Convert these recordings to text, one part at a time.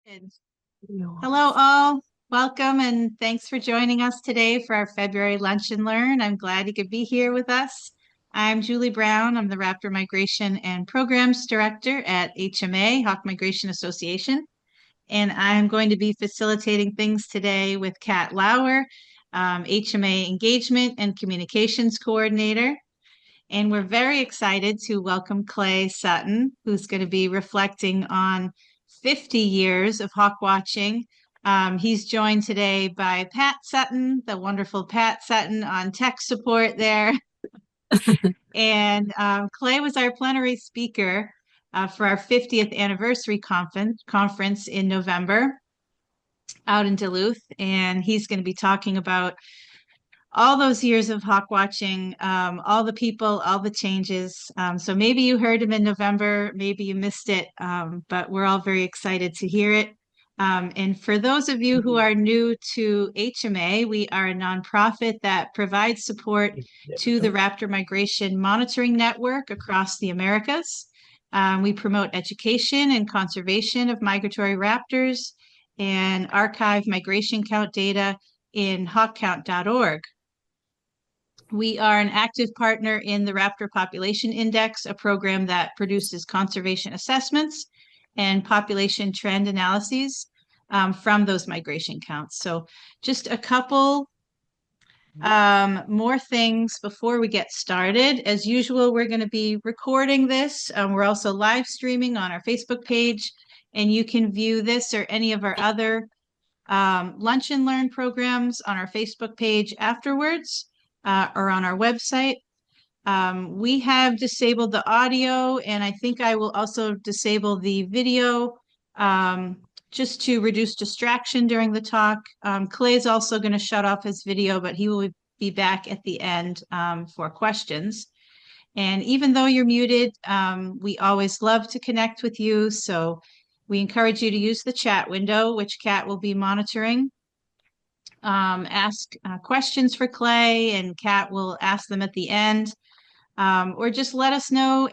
Good. Hello, all. Welcome and thanks for joining us today for our February Lunch and Learn. I'm glad you could be here with us. I'm Julie Brown. I'm the Raptor Migration and Programs Director at HMA, Hawk Migration Association. And I'm going to be facilitating things today with Kat Lauer, HMA Engagement and Communications Coordinator. And we're very excited to welcome Clay Sutton, who's going to be reflecting on 50 years of hawk watching. He's joined today by Pat Sutton, the wonderful Pat Sutton on tech support there. And Clay was our plenary speaker for our 50th anniversary conference in November out in Duluth. And he's going to be talking about all those years of hawk watching, all the people, all the changes. So maybe you heard him in November, maybe you missed it, but we're all very excited to hear it. And for those of you who are new to HMA, we are a nonprofit that provides support to the Raptor Migration Monitoring Network across the Americas. We promote education and conservation of migratory raptors and archive migration count data in hawkcount.org. We are an active partner in the Raptor Population Index, a program that produces conservation assessments and population trend analyses from those migration counts. So just a couple more things before we get started. As usual, we're going to be recording this. We're also live streaming on our Facebook page, and you can view this or any of our other Lunch and Learn programs on our Facebook page afterwards. Or on our website. We have disabled the audio, and I think I will also disable the video just to reduce distraction during the talk. Clay's also going to shut off his video, but he will be back at the end for questions. And even though you're muted, we always love to connect with you. So we encourage you to use the chat window, which Kat will be monitoring. Ask questions for Clay, and Kat will ask them at the end, or just let us know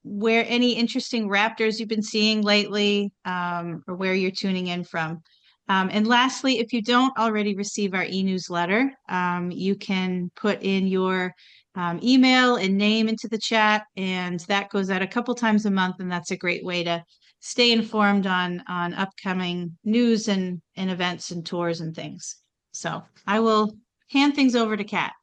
where any interesting raptors you've been seeing lately, or where you're tuning in from. And lastly, if you don't already receive our e-newsletter, you can put in your email and name into the chat, and that goes out a couple times a month, and that's a great way to stay informed on upcoming news and events and tours and things. So I will hand things over to Kat.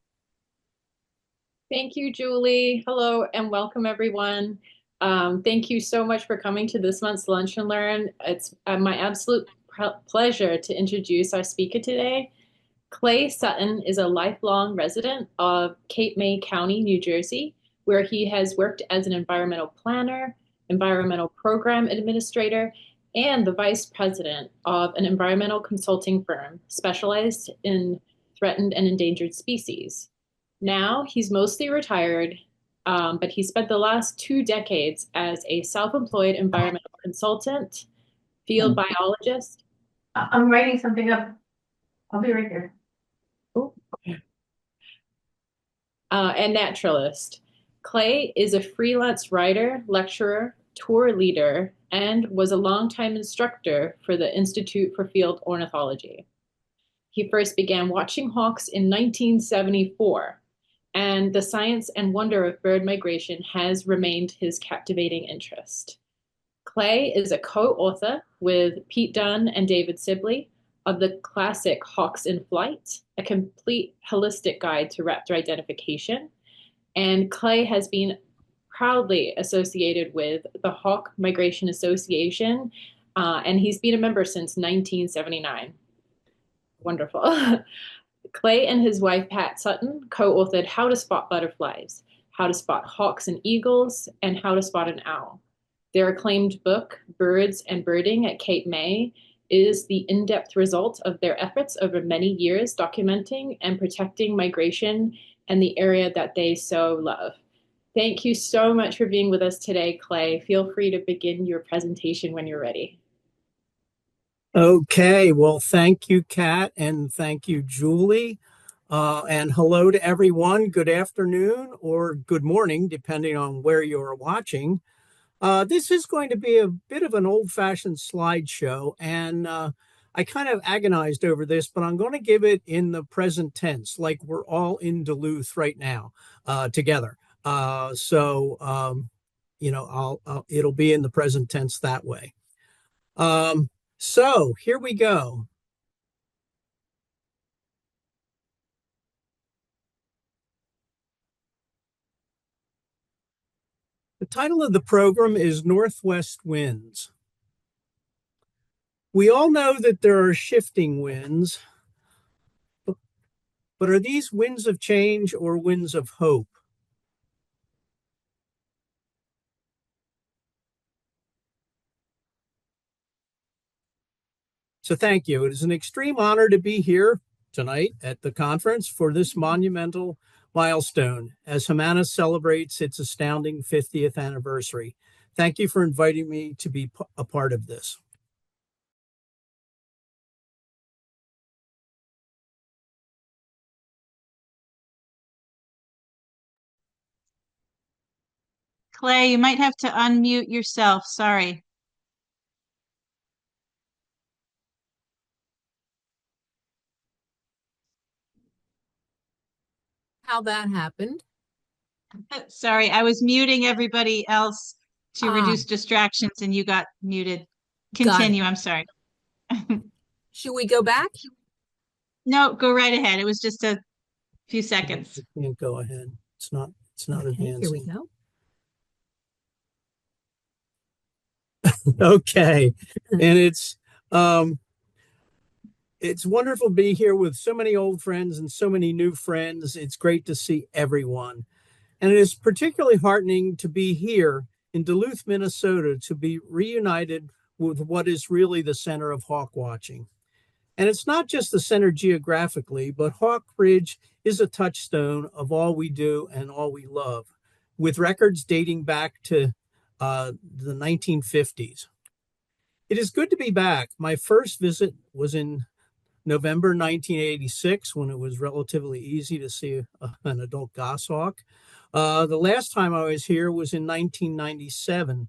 Thank you, Julie. Hello and welcome, everyone. Thank you so much for coming to this month's Lunch and Learn. It's my absolute pleasure to introduce our speaker today. Clay Sutton is a lifelong resident of Cape May County, New Jersey, where he has worked as an environmental planner, environmental program administrator, and the vice president of an environmental consulting firm specialized in threatened and endangered species. Now he's mostly retired, but he spent the last 2 decades as a self-employed environmental consultant, field biologist. I'm writing something up. I'll be right there. And naturalist. Clay is a freelance writer, lecturer, tour leader, and was a longtime instructor for the Institute for Field Ornithology. He first began watching hawks in 1974, and the science and wonder of bird migration has remained his captivating interest. Clay is a co-author with Pete Dunn and David Sibley of the classic Hawks in Flight, a complete holistic guide to raptor identification. And Clay has been proudly associated with the Hawk Migration Association, and he's been a member since 1979. Wonderful. Clay and his wife, Pat Sutton, co-authored How to Spot Butterflies, How to Spot Hawks and Eagles, and How to Spot an Owl. Their acclaimed book, Birds and Birding at Cape May, is the in-depth result of their efforts over many years documenting and protecting migration and the area that they so love. Thank you so much for being with us today, Clay. Feel free to begin your presentation when you're ready. Okay, well, thank you, Kat, and thank you, Julie. And hello to everyone. Good afternoon or good morning, depending on where you're watching. This is going to be a bit of an old-fashioned slideshow, and I kind of agonized over this, but I'm going to give it in the present tense, like we're all in Duluth right now together. It'll be in the present tense that way. So here we go. The title of the program is Northwest Winds. We all know that there are shifting winds, but are these winds of change or winds of hope? So thank you. It is an extreme honor to be here tonight at the conference for this monumental milestone as Humana celebrates its astounding 50th anniversary. Thank you for inviting me to be a part of this. Clay, you might have to unmute yourself. Sorry. How that happened. Sorry, I was muting everybody else to reduce distractions and you got muted. Continue, I'm sorry. Should we go back? No, go right ahead. It was just a few seconds. You can't go ahead. It's not advancing. Here we go. Okay. And it's wonderful to be here with so many old friends and so many new friends. It's great to see everyone. And it is particularly heartening to be here in Duluth, Minnesota, to be reunited with what is really the center of hawk watching. And it's not just the center geographically, but Hawk Ridge is a touchstone of all we do and all we love, with records dating back to the 1950s. It is good to be back. My first visit was in November 1986, when it was relatively easy to see an adult goshawk. The last time I was here was in 1997.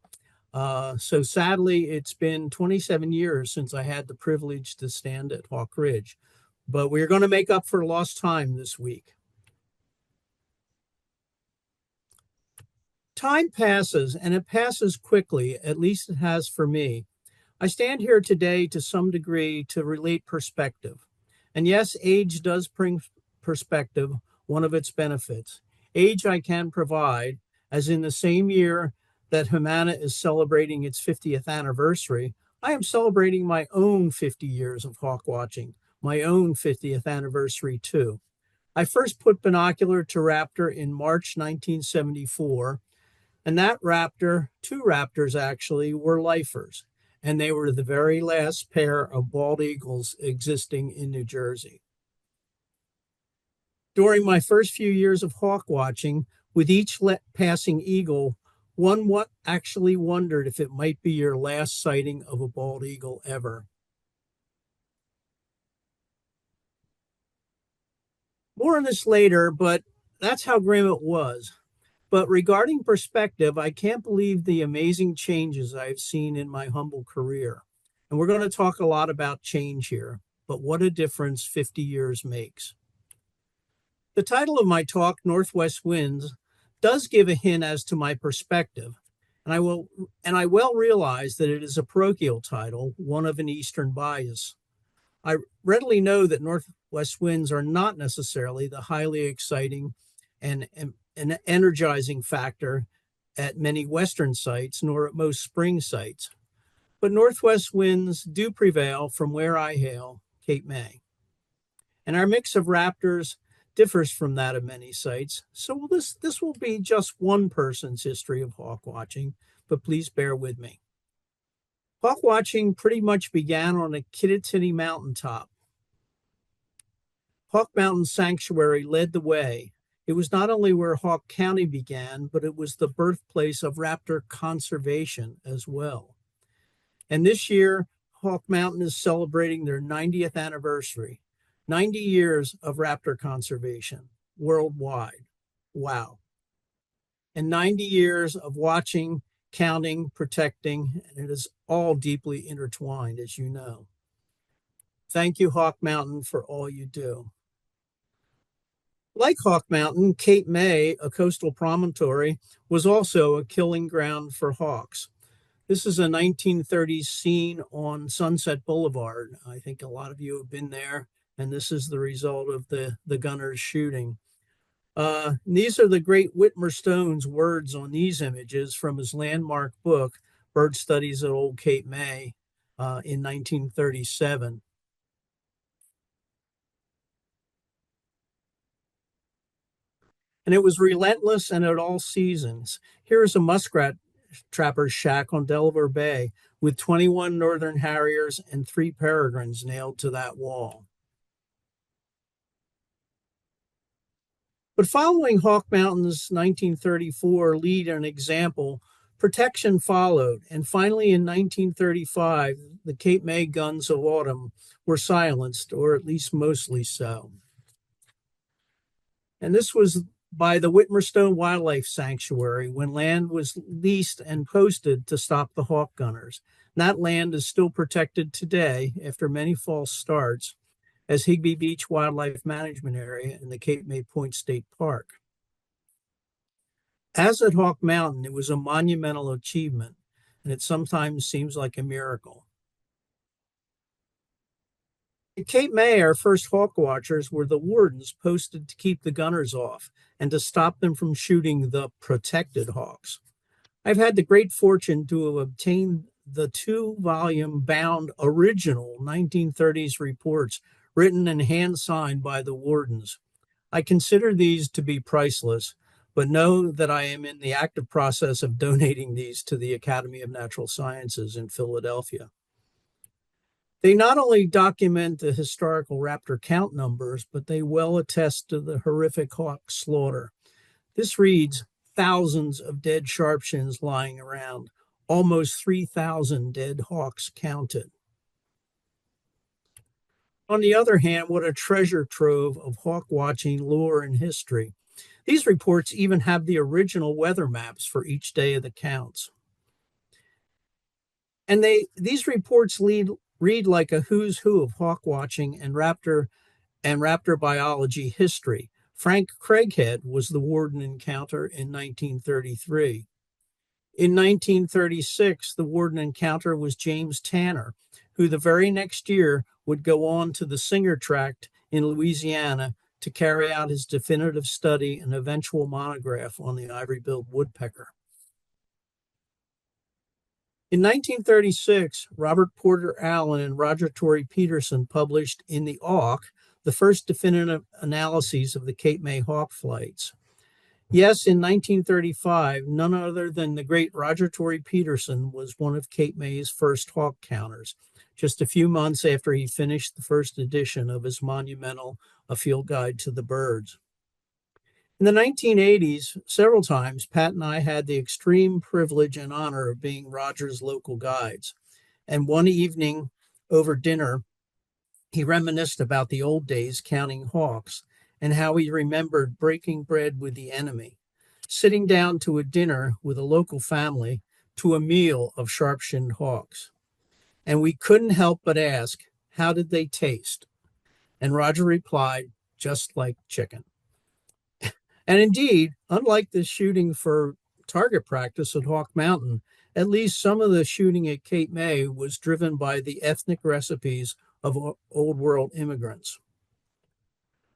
So sadly, it's been 27 years since I had the privilege to stand at Hawk Ridge, but we're going to make up for lost time this week. Time passes, and it passes quickly, at least it has for me. I stand here today to some degree to relate perspective. And yes, age does bring perspective, one of its benefits. Age I can provide, as in the same year that Humana is celebrating its 50th anniversary, I am celebrating my own 50 years of hawk watching, my own 50th anniversary too. I first put binocular to raptor in March 1974, and that raptor, two raptors actually, were lifers, and they were the very last pair of bald eagles existing in New Jersey. During my first few years of hawk watching, with each passing eagle, one actually wondered if it might be your last sighting of a bald eagle ever. More on this later, but that's how grim it was. But regarding perspective, I can't believe the amazing changes I've seen in my humble career. And we're going to talk a lot about change here, but what a difference 50 years makes. The title of my talk, Northwest Winds, does give a hint as to my perspective, and I well realize that it is a parochial title, one of an Eastern bias. I readily know that Northwest winds are not necessarily the highly exciting and an energizing factor at many Western sites, nor at most spring sites. But Northwest winds do prevail from where I hail, Cape May. And our mix of raptors differs from that of many sites. So this will be just one person's history of hawk watching, but please bear with me. Hawk watching pretty much began on a Kittatinny mountaintop. Hawk Mountain Sanctuary led the way. It was not only where Hawk County began, but it was the birthplace of raptor conservation as well. And this year, Hawk Mountain is celebrating their 90th anniversary, 90 years of raptor conservation worldwide. Wow. And 90 years of watching counting, protecting, and it is all deeply intertwined, as you know. Thank you, Hawk Mountain, for all you do. Like Hawk Mountain, Cape May, a coastal promontory, was also a killing ground for hawks. This is a 1930s scene on Sunset Boulevard. I think a lot of you have been there, and this is the result of the gunners shooting. These are the great Whitmer Stone's words on these images from his landmark book, Bird Studies at Old Cape May, in 1937. And it was relentless and at all seasons. Here is a muskrat trapper's shack on Delaware Bay with 21 northern harriers and 3 peregrines nailed to that wall. But following Hawk Mountain's 1934 lead and example, protection followed, and finally in 1935, the Cape May guns of autumn were silenced, or at least mostly so. And this was by the Whitmer Stone Wildlife Sanctuary when land was leased and posted to stop the hawk gunners. And that land is still protected today after many false starts as Higbee Beach Wildlife Management Area in the Cape May Point State Park. As at Hawk Mountain, it was a monumental achievement, and it sometimes seems like a miracle. At Cape May, our first hawk watchers were the wardens posted to keep the gunners off and to stop them from shooting the protected hawks. I've had the great fortune to have obtained the 2-volume bound original 1930s reports written and hand-signed by the wardens. I consider these to be priceless, but know that I am in the active process of donating these to the Academy of Natural Sciences in Philadelphia. They not only document the historical raptor count numbers, but they well attest to the horrific hawk slaughter. This reads, thousands of dead sharpshins lying around, almost 3,000 dead hawks counted. On the other hand, what a treasure trove of hawk watching lore and history. These reports even have the original weather maps for each day of the counts. And these reports read like a who's who of hawk watching and raptor biology history. Frank Craighead was the warden encounter in 1933. In 1936, the warden encounter was James Tanner, who the very next year would go on to the Singer Tract in Louisiana to carry out his definitive study and eventual monograph on the ivory-billed woodpecker. In 1936, Robert Porter Allen and Roger Torrey Peterson published in the Auk the first definitive analyses of the Cape May hawk flights. Yes, in 1935, none other than the great Roger Torrey Peterson was one of Cape May's first hawk counters, just a few months after he finished the first edition of his monumental A Field Guide to the Birds. In the 1980s, several times, Pat and I had the extreme privilege and honor of being Roger's local guides. And one evening over dinner, he reminisced about the old days counting hawks and how he remembered breaking bread with the enemy, sitting down to a dinner with a local family to a meal of sharp-shinned hawks. And we couldn't help but ask, how did they taste? And Roger replied, just like chicken. And indeed, unlike the shooting for target practice at Hawk Mountain, at least some of the shooting at Cape May was driven by the ethnic recipes of Old World immigrants.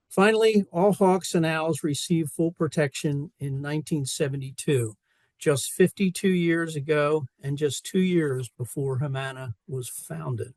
Finally, all hawks and owls received full protection in 1972, just 52 years ago and just 2 years before Humana was founded.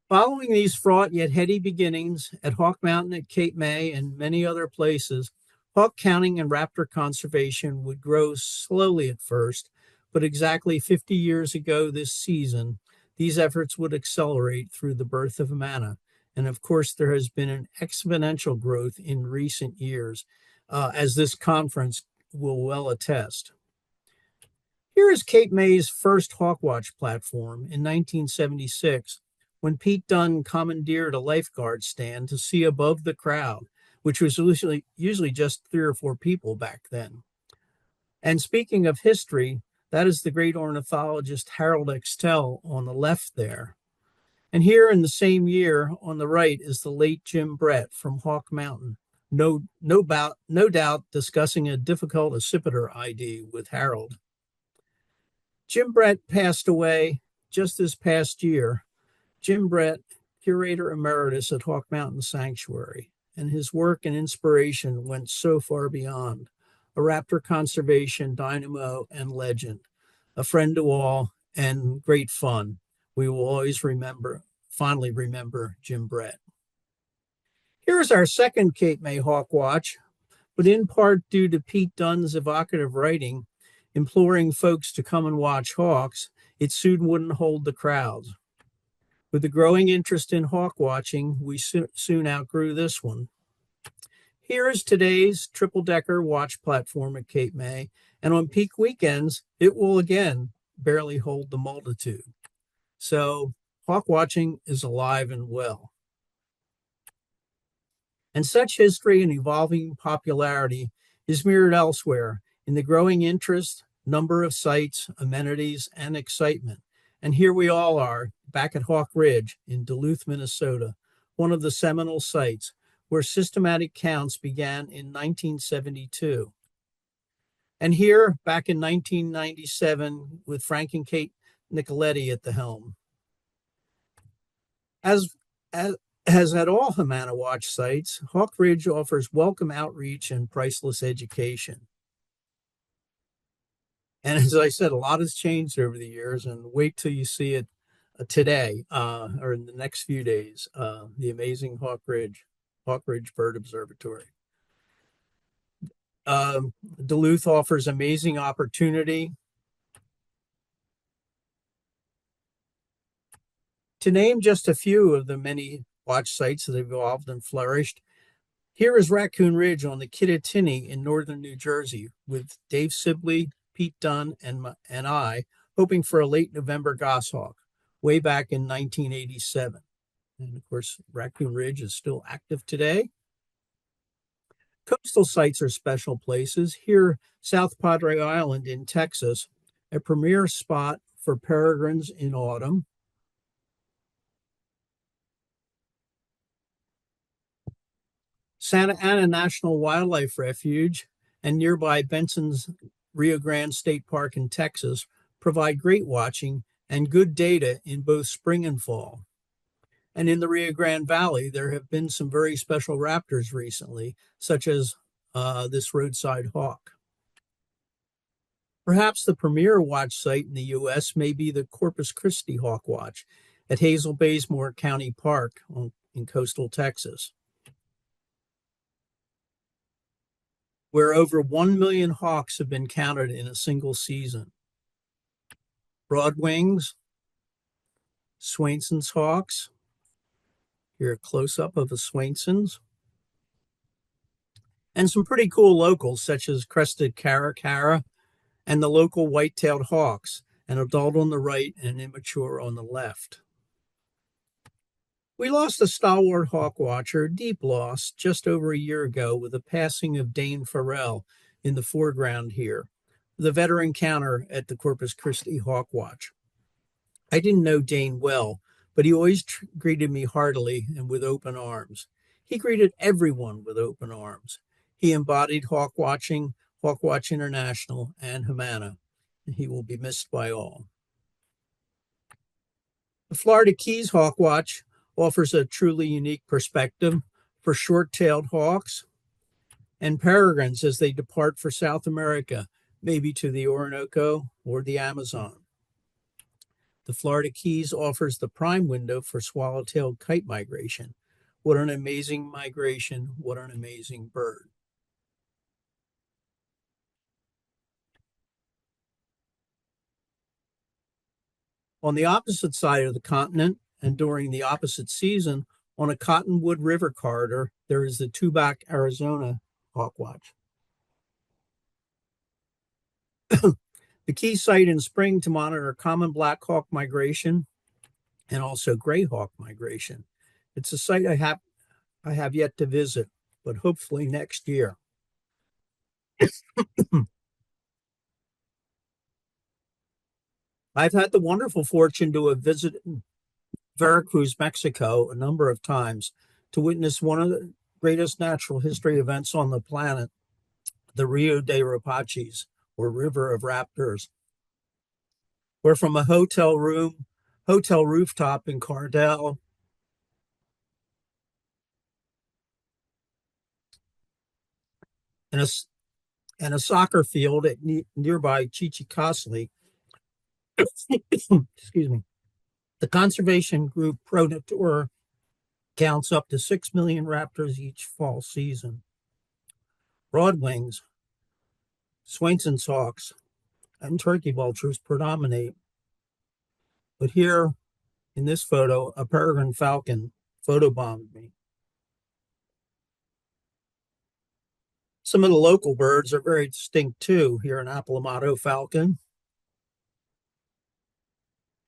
Following these fraught yet heady beginnings at Hawk Mountain, at Cape May, and many other places, hawk counting and raptor conservation would grow slowly at first, but exactly 50 years ago this season, these efforts would accelerate through the birth of Humana. And of course, there has been an exponential growth in recent years, as this conference will well attest. Here is Cape May's first Hawkwatch platform in 1976, when Pete Dunn commandeered a lifeguard stand to see above the crowd, which was usually just 3 or 4 people back then. And speaking of history, that is the great ornithologist Harold Extell on the left there. And here in the same year on the right is the late Jim Brett from Hawk Mountain. No doubt discussing a difficult accipiter ID with Harold. Jim Brett passed away just this past year. Jim Brett, curator emeritus at Hawk Mountain Sanctuary, and his work and inspiration went so far beyond. A raptor conservation dynamo and legend, a friend to all, and great fun. We will always fondly remember Jim Brett. Here's our second Cape May Hawk Watch, but in part due to Pete Dunn's evocative writing, imploring folks to come and watch hawks, it soon wouldn't hold the crowds. With the growing interest in hawk watching, we soon outgrew this one. Here is today's triple-decker watch platform at Cape May, and on peak weekends, it will again barely hold the multitude. So hawk watching is alive and well. And such history and evolving popularity is mirrored elsewhere in the growing interest, number of sites, amenities, and excitement. And here we all are, back at Hawk Ridge in Duluth, Minnesota, one of the seminal sites where systematic counts began in 1972. And here, back in 1997, with Frank and Kate Nicoletti at the helm. As at all Humana Watch sites, Hawk Ridge offers welcome outreach and priceless education. And as I said, a lot has changed over the years, and wait till you see it today or in the next few days, the amazing Hawk Ridge Bird Observatory. Duluth offers amazing opportunity. To name just a few of the many watch sites that have evolved and flourished, here is Raccoon Ridge on the Kittatinny in northern New Jersey with Dave Sibley, Pete Dunn, and I hoping for a late November goshawk way back in 1987. And of course, Raccoon Ridge is still active today. Coastal sites are special places. Here, South Padre Island in Texas, a premier spot for peregrines in autumn. Santa Ana National Wildlife Refuge and nearby Benson's Rio Grande State Park in Texas provide great watching and good data in both spring and fall. And in the Rio Grande Valley, there have been some very special raptors recently, such as this roadside hawk. Perhaps the premier watch site in the U.S. may be the Corpus Christi Hawk Watch at Hazel Baysmore County Park in coastal Texas, where over 1 million hawks have been counted in a single season. Broadwings, Swainson's hawks. Here a close-up of the Swainsons. And some pretty cool locals, such as crested caracara and the local white-tailed hawks, an adult on the right and an immature on the left. We lost a stalwart hawk watcher, deep loss, just over a year ago with the passing of Dane Farrell in the foreground here, the veteran counter at the Corpus Christi Hawk Watch. I didn't know Dane well, but he always greeted me heartily and with open arms. He greeted everyone with open arms. He embodied Hawk Watching, Hawk Watch International, and Humana. He will be missed by all. The Florida Keys Hawk Watch offers a truly unique perspective for short-tailed hawks and peregrines as they depart for South America, maybe to the Orinoco or the Amazon. The Florida Keys offers the prime window for swallow-tailed kite migration. What an amazing migration, what an amazing bird. On the opposite side of the continent, and during the opposite season, on a Cottonwood River corridor, there is the Tubac, Arizona Hawk Watch. The key site in spring to monitor common black hawk migration and also gray hawk migration. It's a site I have yet to visit, but hopefully next year. I've had the wonderful fortune to have visited Veracruz, Mexico, a number of times to witness one of the greatest natural history events on the planet, the Rio de Rapaches, or River of Raptors, where from a hotel rooftop in Cardell, and a soccer field at nearby Chichicosli, excuse me, the conservation group ProNatura counts up to 6 million raptors each fall season. Broadwings, Swainson's hawks, and turkey vultures predominate. But here in this photo, a peregrine falcon photobombed me. Some of the local birds are very distinct too. Here, an Apalamato falcon.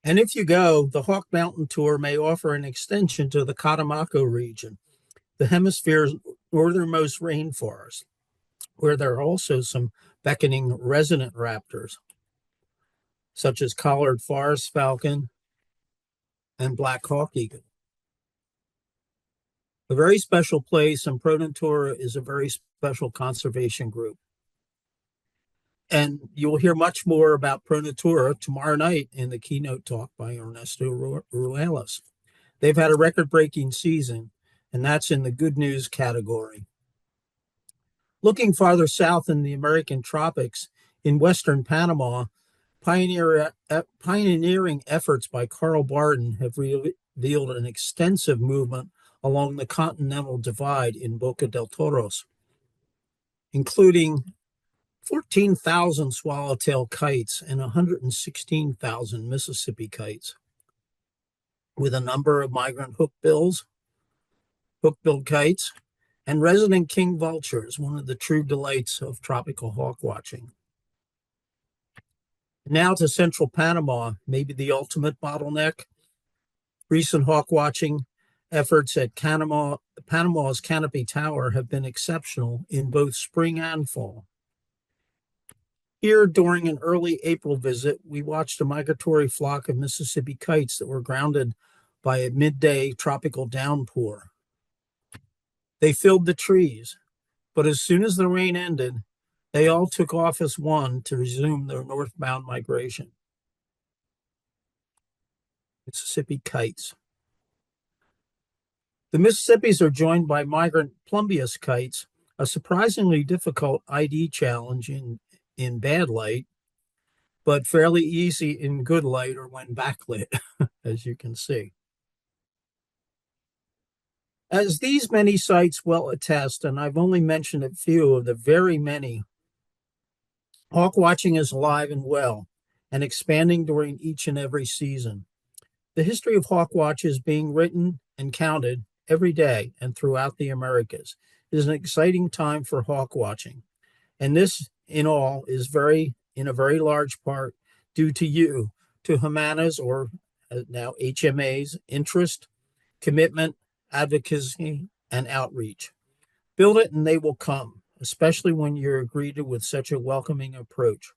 And if you go, the Hawk Mountain Tour may offer an extension to the Catemaco region, the hemisphere's northernmost rainforest, where there are also some beckoning resident raptors, such as collared forest falcon and black hawk eagle. A very special place, and ProNatura is a very special conservation group. And you'll hear much more about ProNatura tomorrow night in the keynote talk by Ernesto Ruelas. They've had a record-breaking season, and that's in the good news category. Looking farther south in the American tropics, in western Panama, pioneering efforts by Carl Barden have revealed an extensive movement along the continental divide in Boca del Toros, including 14,000 swallowtail kites and 116,000 Mississippi kites, with a number of migrant hookbilled kites, and resident king vultures, one of the true delights of tropical hawk watching. Now to central Panama, maybe the ultimate bottleneck. Recent hawk watching efforts at Panama's Canopy Tower have been exceptional in both spring and fall. Here, during an early April visit, we watched a migratory flock of Mississippi kites that were grounded by a midday tropical downpour. They filled the trees, but as soon as the rain ended, they all took off as one to resume their northbound migration. Mississippi kites. The Mississippis are joined by migrant plumbeous kites, a surprisingly difficult ID challenge in bad light, but fairly easy in good light or when backlit, as you can see. As these many sites well attest, and I've only mentioned a few of the very many, hawk watching is alive and well and expanding during each and every season. The history of hawk watch is being written and counted every day and throughout the Americas. It is an exciting time for hawk watching. And this, in all, is in a very large part due to you, to Humana's, or now HMA's, interest, commitment, advocacy, and outreach. Build it and they will come, especially when you're greeted with such a welcoming approach.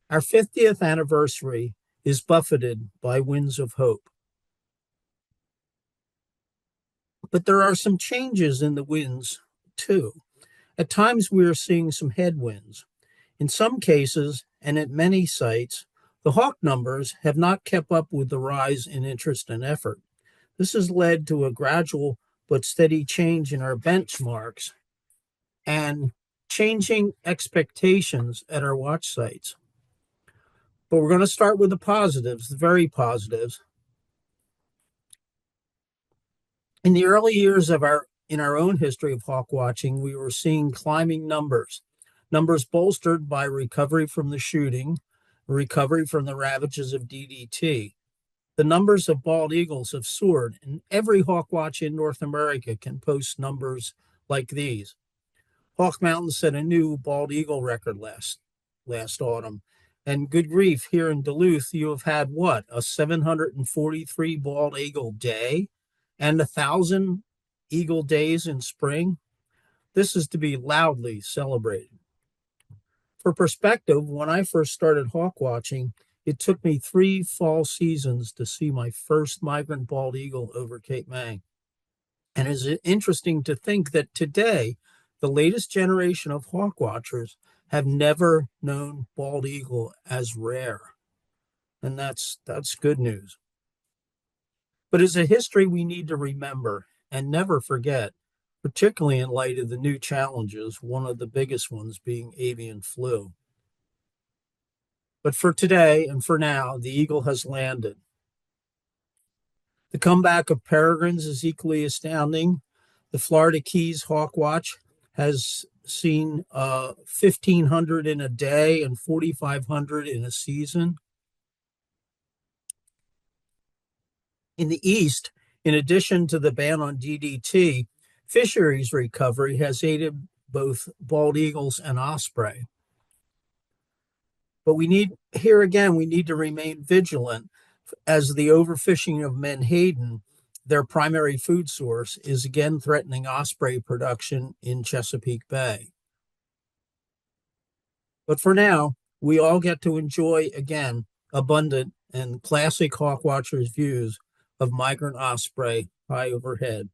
Our 50th anniversary is buffeted by winds of hope. But there are some changes in the winds, too. At times, we are seeing some headwinds. In some cases, and at many sites, the hawk numbers have not kept up with the rise in interest and effort. This has led to a gradual but steady change in our benchmarks and changing expectations at our watch sites. But we're going to start with the positives, the very positives. In the early years of our own history of hawk watching, we were seeing climbing numbers bolstered by recovery from the shooting, recovery from the ravages of DDT. The numbers of bald eagles have soared, and every hawk watch in North America can post numbers like these. Hawk Mountain set a new bald eagle record last autumn. And good grief, here in Duluth, you have had what? A 743 bald eagle day and 1,000 eagle days in spring? This is to be loudly celebrated. For perspective, when I first started hawk watching, It took me 3 fall seasons to see my first migrant bald eagle over Cape May. And it's interesting to think that today, the latest generation of hawk watchers have never known bald eagle as rare. And that's good news. But it's a history we need to remember and never forget, particularly in light of the new challenges, one of the biggest ones being avian flu. But for today and for now, the eagle has landed. The comeback of peregrines is equally astounding. The Florida Keys Hawk Watch has seen 1,500 in a day and 4,500 in a season. In the East, in addition to the ban on DDT, fisheries recovery has aided both bald eagles and osprey. But we need to remain vigilant, as the overfishing of menhaden, their primary food source, is again threatening osprey production in Chesapeake Bay. But for now, we all get to enjoy again abundant and classic hawk watchers views of migrant osprey high overhead.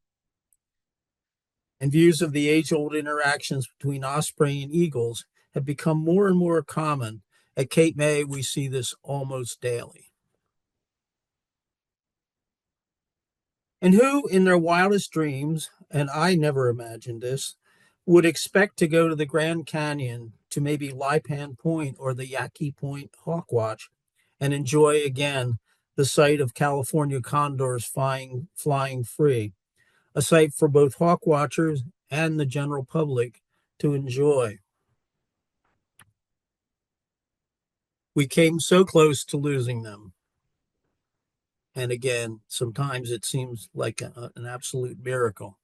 And views of the age-old interactions between osprey and eagles have become more and more common. At Cape May, we see this almost daily. And who in their wildest dreams, and I never imagined this, would expect to go to the Grand Canyon, to maybe Lipan Point or the Yaqui Point Hawk Watch, and enjoy again the sight of California condors flying free, a sight for both hawk watchers and the general public to enjoy. We came so close to losing them. And again, sometimes it seems like an absolute miracle.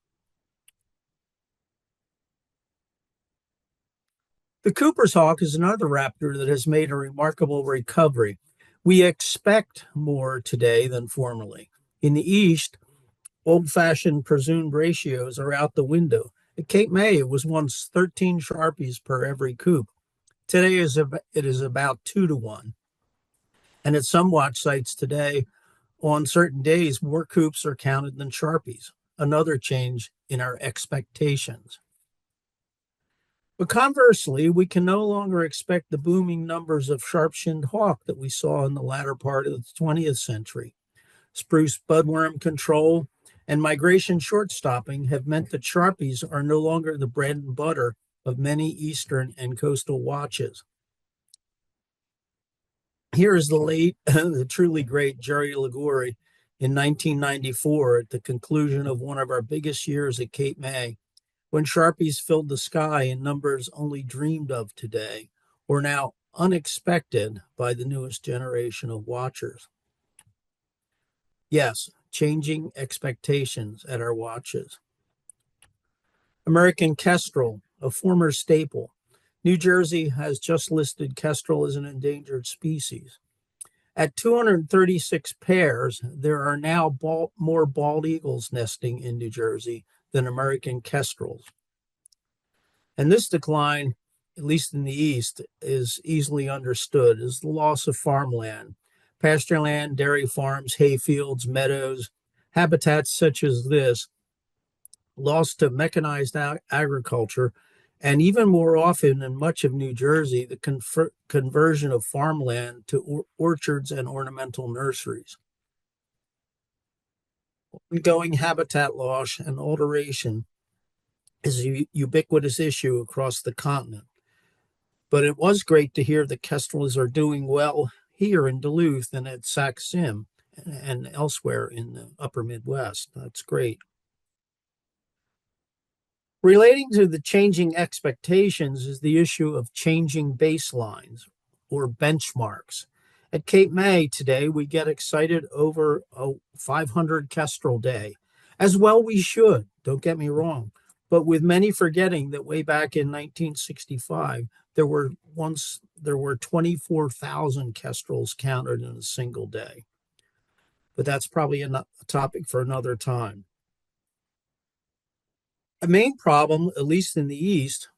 The Cooper's hawk is another raptor that has made a remarkable recovery. We expect more today than formerly. In the East, old-fashioned presumed ratios are out the window. At Cape May, it was once 13 Sharpies per every coop. Today it is about 2 to 1. And at some watch sites today, on certain days, more coops are counted than Sharpies, another change in our expectations. But conversely, we can no longer expect the booming numbers of sharp-shinned hawk that we saw in the latter part of the 20th century. Spruce budworm control and migration short-stopping have meant that Sharpies are no longer the bread and butter of many eastern and coastal watches. Here is the truly great Jerry Liguori in 1994 at the conclusion of one of our biggest years at Cape May, when Sharpies filled the sky in numbers only dreamed of today, or now unexpected by the newest generation of watchers. Yes, changing expectations at our watches. American kestrel, a former staple. New Jersey has just listed kestrel as an endangered species. At 236 pairs, there are now more bald eagles nesting in New Jersey than American kestrels. And this decline, at least in the East, is easily understood as the loss of farmland, pasture land, dairy farms, hay fields, meadows, habitats such as this, lost to mechanized agriculture, and even more often in much of New Jersey, the conversion of farmland to orchards and ornamental nurseries. Ongoing habitat loss and alteration is a ubiquitous issue across the continent. But it was great to hear the kestrels are doing well here in Duluth and at Sac Sim and elsewhere in the upper Midwest. That's great. Relating to the changing expectations is the issue of changing baselines or benchmarks. At Cape May today, we get excited over a 500 kestrel day. As well we should, don't get me wrong. But with many forgetting that way back in 1965, there were 24,000 kestrels counted in a single day. But that's probably a topic for another time. A main problem, at least in the East,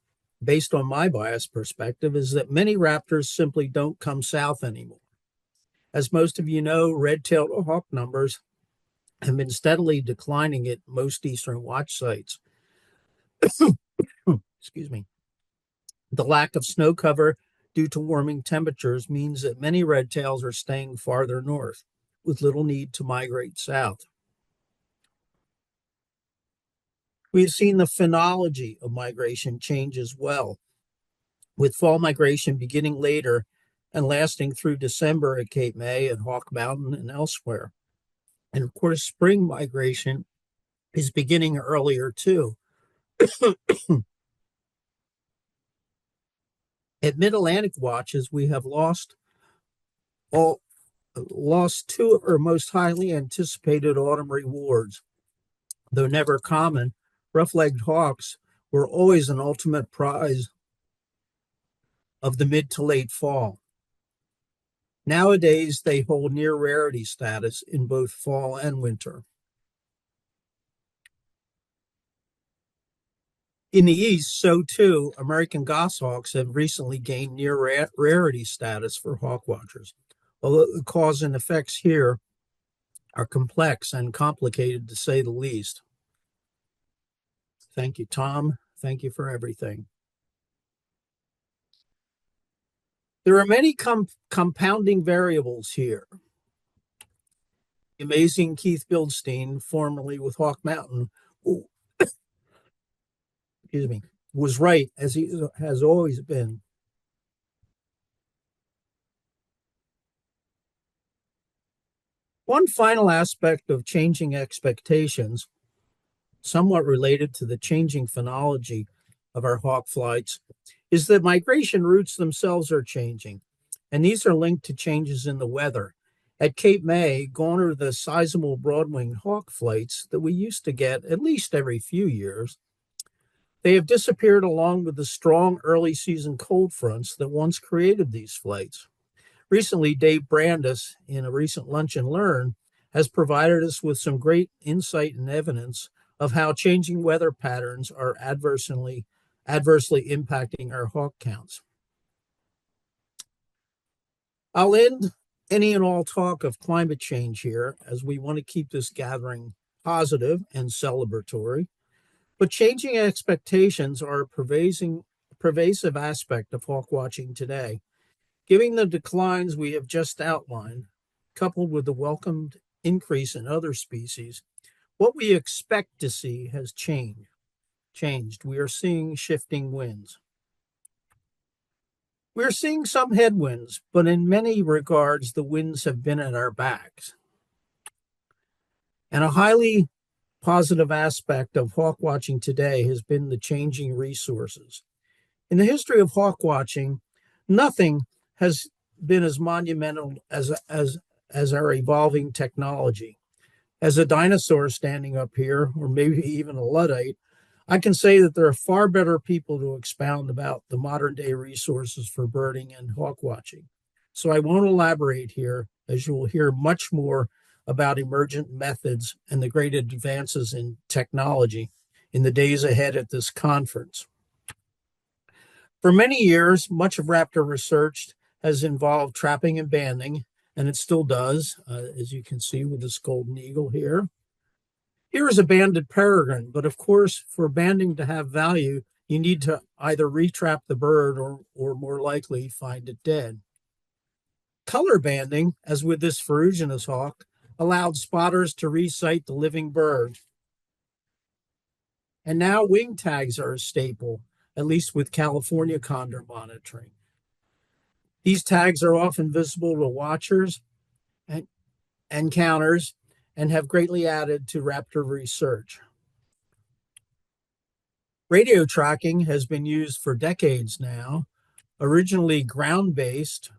based on my biased perspective, is that many raptors simply don't come south anymore. As most of you know, red-tailed hawk numbers have been steadily declining at most eastern watch sites. Excuse me. The lack of snow cover due to warming temperatures means that many red-tails are staying farther north, with little need to migrate south. We've seen the phenology of migration change as well, with fall migration beginning later and lasting through December at Cape May, at Hawk Mountain, and elsewhere. And of course, spring migration is beginning earlier too. At Mid-Atlantic watches, we have lost two of our most highly anticipated autumn rewards. Though never common, rough-legged hawks were always an ultimate prize of the mid to late fall. Nowadays, they hold near rarity status in both fall and winter. In the East, so too, American goshawks have recently gained near rarity status for hawk watchers, although the cause and effects here are complex and complicated to say the least. Thank you, Tom. Thank you for everything. There are many compounding variables here. The amazing Keith Bildstein, formerly with Hawk Mountain, was right, as he has always been. One final aspect of changing expectations, somewhat related to the changing phenology of our hawk flights, is that migration routes themselves are changing, and these are linked to changes in the weather. At Cape May, gone are the sizable broad-winged hawk flights that we used to get at least every few years. They have disappeared along with the strong early season cold fronts that once created these flights. Recently, Dave Brandis, in a recent Lunch and Learn, has provided us with some great insight and evidence of how changing weather patterns are adversely impacting our hawk counts. I'll end any and all talk of climate change here, as we want to keep this gathering positive and celebratory. But changing expectations are a pervasive aspect of hawk watching today. Given the declines we have just outlined, coupled with the welcomed increase in other species, what we expect to see has changed. We are seeing shifting winds. We are seeing some headwinds, but in many regards, the winds have been at our backs. And a highly positive aspect of hawk watching today has been the changing resources. In the history of hawk watching, nothing has been as monumental as our evolving technology. As a dinosaur standing up here, or maybe even a Luddite, I can say that there are far better people to expound about the modern day resources for birding and hawk watching. So I won't elaborate here, as you will hear much more about emergent methods and the great advances in technology in the days ahead at this conference. For many years, much of raptor research has involved trapping and banding, and it still does, as you can see with this golden eagle here. Here is a banded peregrine, but of course, for banding to have value, you need to either retrap the bird or more likely find it dead. Color banding, as with this ferruginous hawk, allowed spotters to re-sight the living bird. And now wing tags are a staple, at least with California condor monitoring. These tags are often visible to watchers and counters and have greatly added to raptor research. Radio tracking has been used for decades now, originally ground-based,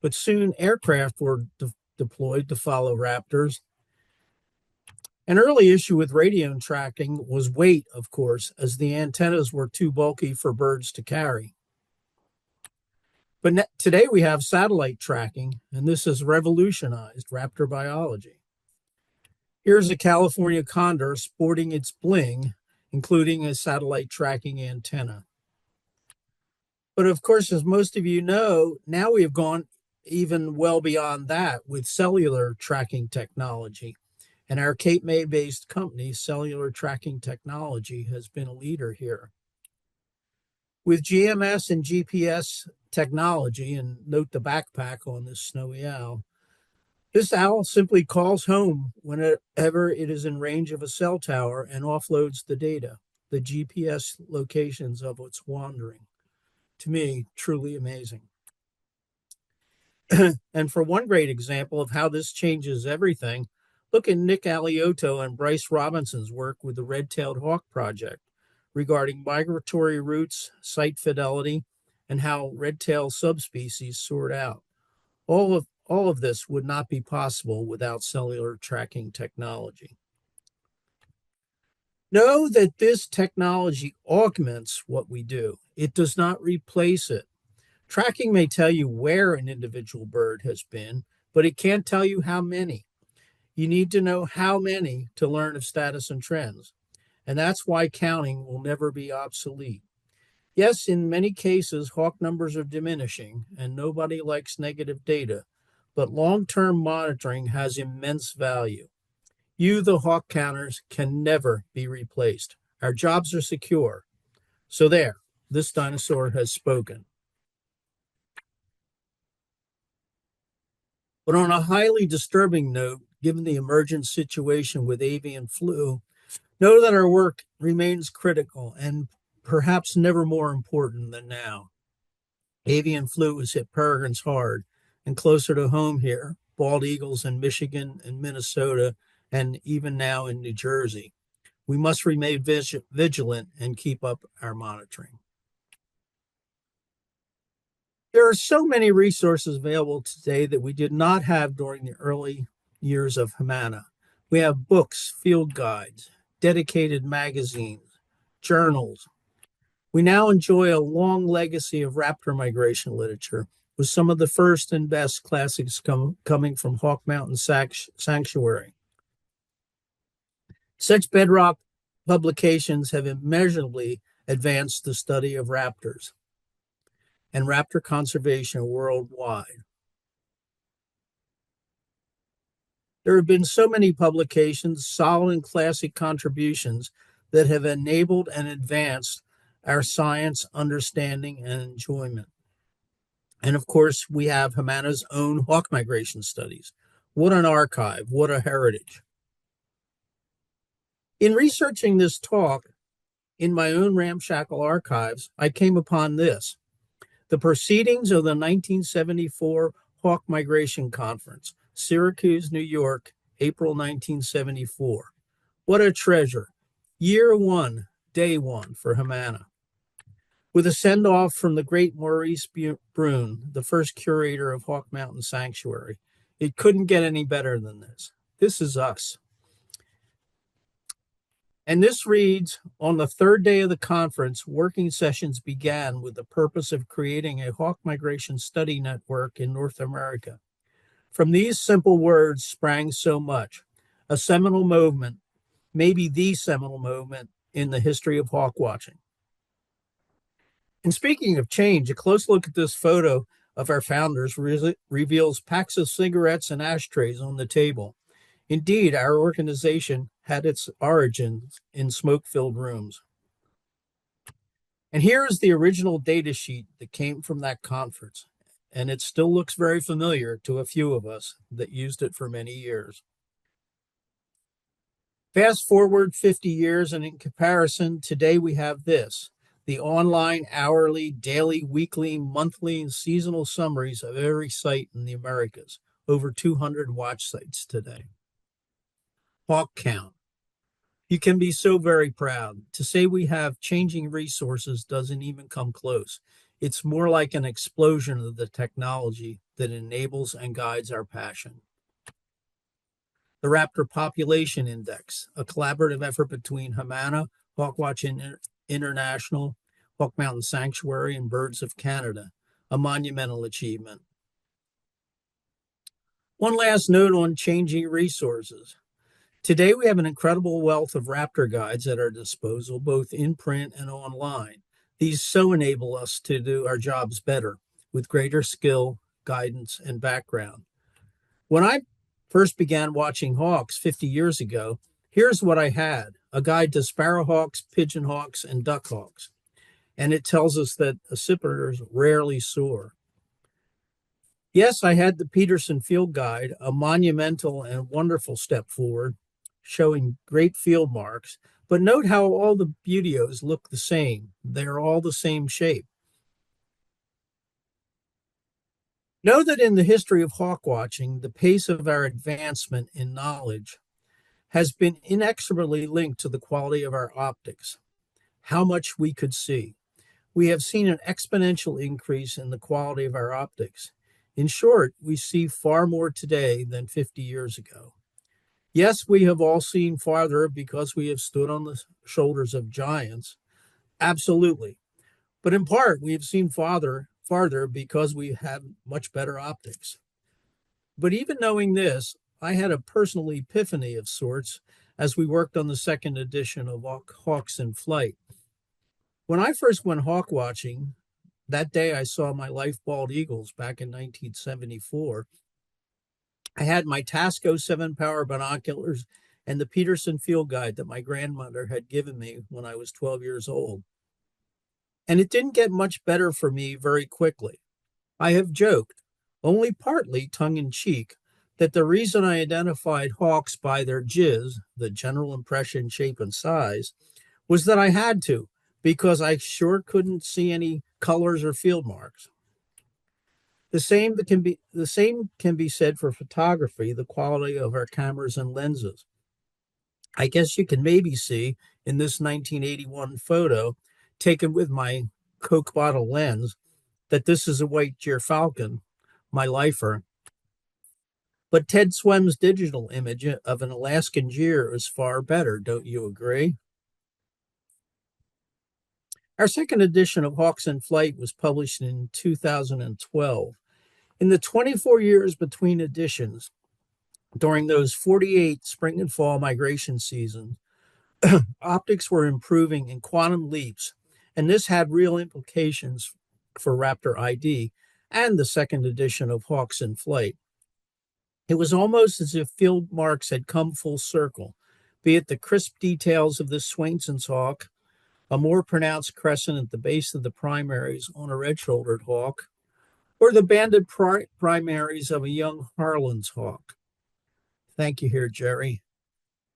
but soon aircraft were deployed to follow raptors. An early issue with radio tracking was weight, of course, as the antennas were too bulky for birds to carry. But today we have satellite tracking, and this has revolutionized raptor biology. Here's a California condor sporting its bling, including a satellite tracking antenna. But of course, as most of you know, now we have gone even well beyond that with cellular tracking technology. And our Cape May-based company, Cellular Tracking Technology, has been a leader here. With GMS and GPS technology, and note the backpack on this snowy owl, this owl simply calls home whenever it is in range of a cell tower and offloads the data, the GPS locations of its wandering. To me, truly amazing. And for one great example of how this changes everything, look at Nick Aliotto and Bryce Robinson's work with the Red-tailed Hawk Project regarding migratory routes, site fidelity, and how red-tail subspecies sort out. All of this would not be possible without cellular tracking technology. Know that this technology augments what we do. It does not replace it. Tracking may tell you where an individual bird has been, but it can't tell you how many. You need to know how many to learn of status and trends. And that's why counting will never be obsolete. Yes, in many cases, hawk numbers are diminishing, and nobody likes negative data, but long-term monitoring has immense value. You, the hawk counters, can never be replaced. Our jobs are secure. So there, this dinosaur has spoken. But on a highly disturbing note, given the emergent situation with avian flu, know that our work remains critical and perhaps never more important than now. Avian flu has hit peregrines hard, and closer to home here, bald eagles in Michigan and Minnesota, and even now in New Jersey. We must remain vigilant and keep up our monitoring. There are so many resources available today that we did not have during the early years of Humana. We have books, field guides, dedicated magazines, journals. We now enjoy a long legacy of raptor migration literature, with some of the first and best classics coming from Hawk Mountain Sanctuary. Such bedrock publications have immeasurably advanced the study of raptors and raptor conservation worldwide. There have been so many publications, solid and classic contributions that have enabled and advanced our science, understanding, and enjoyment. And of course, we have Humana's own hawk migration studies. What an archive, what a heritage. In researching this talk, in my own ramshackle archives, I came upon this: the proceedings of the 1974 Hawk Migration Conference, Syracuse, New York, April 1974. What a treasure. Year one, day one for Humana. With a send-off from the great Maurice Brune, the first curator of Hawk Mountain Sanctuary. It couldn't get any better than this. This is us. And this reads, on the third day of the conference, working sessions began with the purpose of creating a hawk migration study network in North America. From these simple words sprang so much, a seminal movement, maybe the seminal movement in the history of hawk watching. And speaking of change, a close look at this photo of our founders reveals packs of cigarettes and ashtrays on the table. Indeed, our organization had its origins in smoke-filled rooms. And here is the original data sheet that came from that conference, and it still looks very familiar to a few of us that used it for many years. Fast forward 50 years, and in comparison, today we have this: the online, hourly, daily, weekly, monthly, and seasonal summaries of every site in the Americas. Over 200 watch sites today. Hawk count. You can be so very proud. To say we have changing resources doesn't even come close. It's more like an explosion of the technology that enables and guides our passion. The Raptor Population Index, a collaborative effort between Humana, Hawkwatching International, Hawk Mountain Sanctuary, and Birds of Canada, a monumental achievement. One last note on changing resources. Today, we have an incredible wealth of raptor guides at our disposal, both in print and online. These so enable us to do our jobs better, with greater skill, guidance, and background. When I first began watching hawks 50 years ago, here's what I had: a guide to sparrowhawks, pigeonhawks, and duckhawks. And it tells us that accipiters rarely soar. Yes, I had the Peterson Field Guide, a monumental and wonderful step forward, showing great field marks, but note how all the buteos look the same. They're all the same shape. Know that in the history of hawk watching, the pace of our advancement in knowledge has been inexorably linked to the quality of our optics, how much we could see. We have seen an exponential increase in the quality of our optics. In short, we see far more today than 50 years ago. Yes, we have all seen farther because we have stood on the shoulders of giants. Absolutely. But in part, we have seen farther because we have much better optics. But even knowing this, I had a personal epiphany of sorts as we worked on the second edition of Hawks in Flight. When I first went hawk watching, that day I saw my life bald eagles back in 1974. I had my Tasco 7-power binoculars and the Peterson Field Guide that my grandmother had given me when I was 12 years old. And it didn't get much better for me very quickly. I have joked, only partly tongue-in-cheek, that the reason I identified hawks by their jizz, the general impression, shape, and size, was that I had to, because I sure couldn't see any colors or field marks. The same can be said for photography, the quality of our cameras and lenses. I guess you can maybe see in this 1981 photo taken with my Coke bottle lens that this is a white gyrfalcon, my lifer. But Ted Swem's digital image of an Alaskan gyr is far better, don't you agree? Our second edition of Hawks in Flight was published in 2012. In the 24 years between editions, during those 48 spring and fall migration seasons, optics were improving in quantum leaps, and this had real implications for Raptor ID and the second edition of Hawks in Flight. It was almost as if field marks had come full circle, be it the crisp details of this Swainson's hawk, a more pronounced crescent at the base of the primaries on a red-shouldered hawk, or the banded primaries of a young Harlan's hawk. Thank you here, Jerry.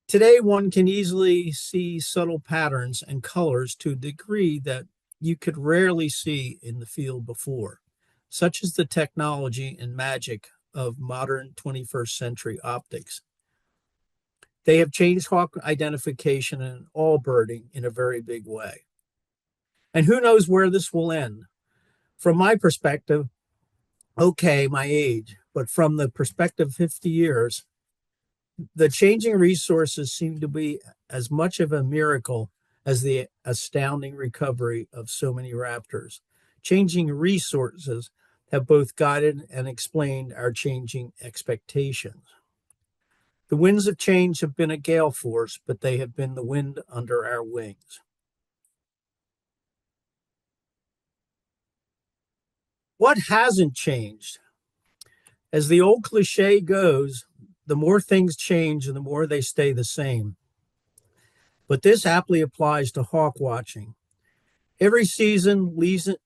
Today, one can easily see subtle patterns and colors to a degree that you could rarely see in the field before. Such is the technology and magic of modern 21st century optics. They have changed hawk identification and all birding in a very big way. And who knows where this will end? From my perspective, okay, my age, but from the perspective of 50 years, the changing resources seem to be as much of a miracle as the astounding recovery of so many raptors. Changing resources have both guided and explained our changing expectations. The winds of change have been a gale force, but they have been the wind under our wings. What hasn't changed? As the old cliche goes, the more things change and the more they stay the same. But this aptly applies to hawk watching. Every season,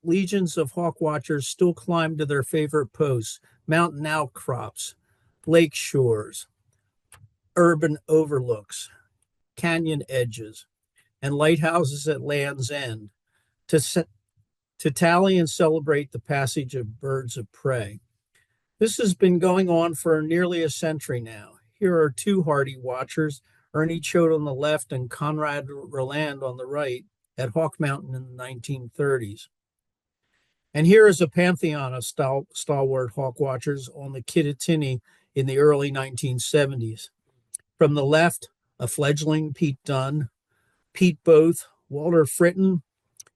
legions of hawk watchers still climb to their favorite posts, mountain outcrops, lake shores, urban overlooks, canyon edges, and lighthouses at Land's End to tally and celebrate the passage of birds of prey. This has been going on for nearly a century now. Here are two hardy watchers, Ernie Choate on the left and Conrad Roland on the right, at Hawk Mountain in the 1930s. And here is a pantheon of stalwart hawk watchers on the Kittatinny in the early 1970s. From the left, a fledgling Pete Dunn, Pete Both, Walter Fritton,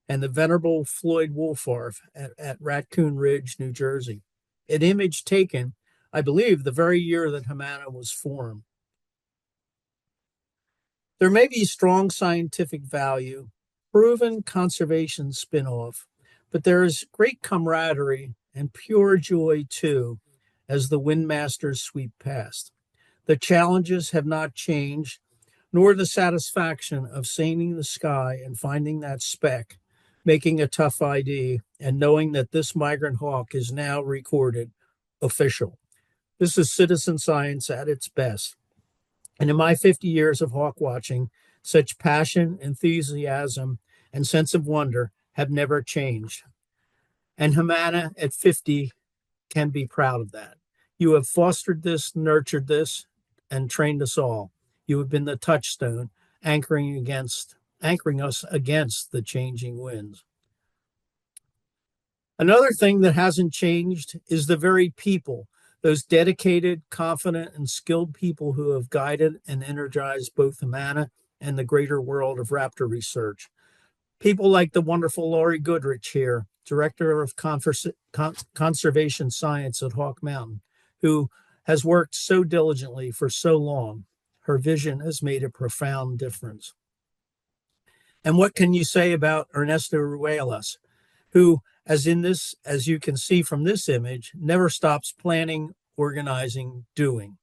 and the venerable Floyd Wolfarth at Raccoon Ridge, New Jersey. An image taken, I believe, the very year that Humana was formed. There may be strong scientific value, proven conservation spin-off, but there is great camaraderie and pure joy too as the windmasters sweep past. The challenges have not changed, nor the satisfaction of seeing the sky and finding that speck, making a tough ID, and knowing that this migrant hawk is now recorded official. This is citizen science at its best. And in my 50 years of hawk watching, such passion, enthusiasm, and sense of wonder have never changed. And Humana at 50 can be proud of that. You have fostered this, nurtured this, and trained us all. You have been the touchstone, anchoring us against the changing winds. Another thing that hasn't changed is the very people, those dedicated, confident, and skilled people who have guided and energized both Humana and the greater world of raptor research. People like the wonderful Laurie Goodrich here, Director of Conservation Science at Hawk Mountain, who has worked so diligently for so long. Her vision has made a profound difference. And what can you say about Ernesto Ruelas, who, as you can see from this image, never stops planning, organizing, doing,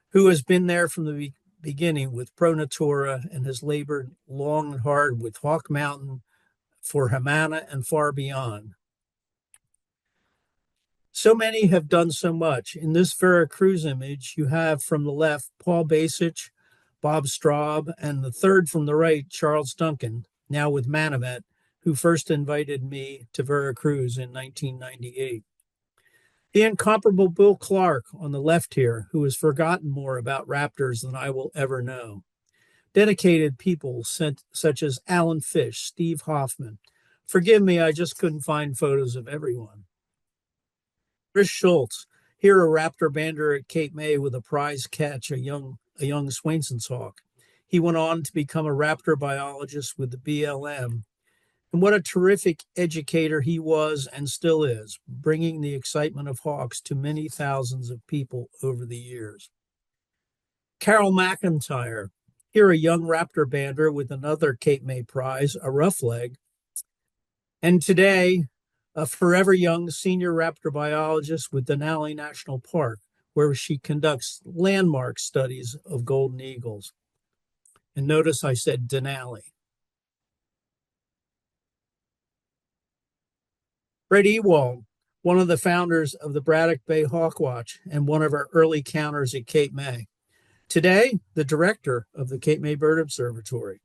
who has been there from the beginning with Pro Natura and has labored long and hard with Hawk Mountain for Humana and far beyond. So many have done so much. In this Veracruz image, you have from the left Paul Basich, Bob Straub, and the third from the right, Charles Duncan, now with Manomet, who first invited me to Veracruz in 1998. The incomparable Bill Clark on the left here, who has forgotten more about raptors than I will ever know. Dedicated people such as Alan Fish, Steve Hoffman. Forgive me, I just couldn't find photos of everyone. Chris Schultz, here a raptor bander at Cape May with a prize catch, a young Swainson's hawk. He went on to become a raptor biologist with the BLM. And what a terrific educator he was and still is, bringing the excitement of hawks to many thousands of people over the years. Carol McIntyre, here a young raptor bander with another Cape May prize, a roughleg. And today, a forever young senior raptor biologist with Denali National Park, where she conducts landmark studies of golden eagles. And notice I said Denali. Fred Ewald, one of the founders of the Braddock Bay Hawkwatch and one of our early counters at Cape May. Today, the director of the Cape May Bird Observatory.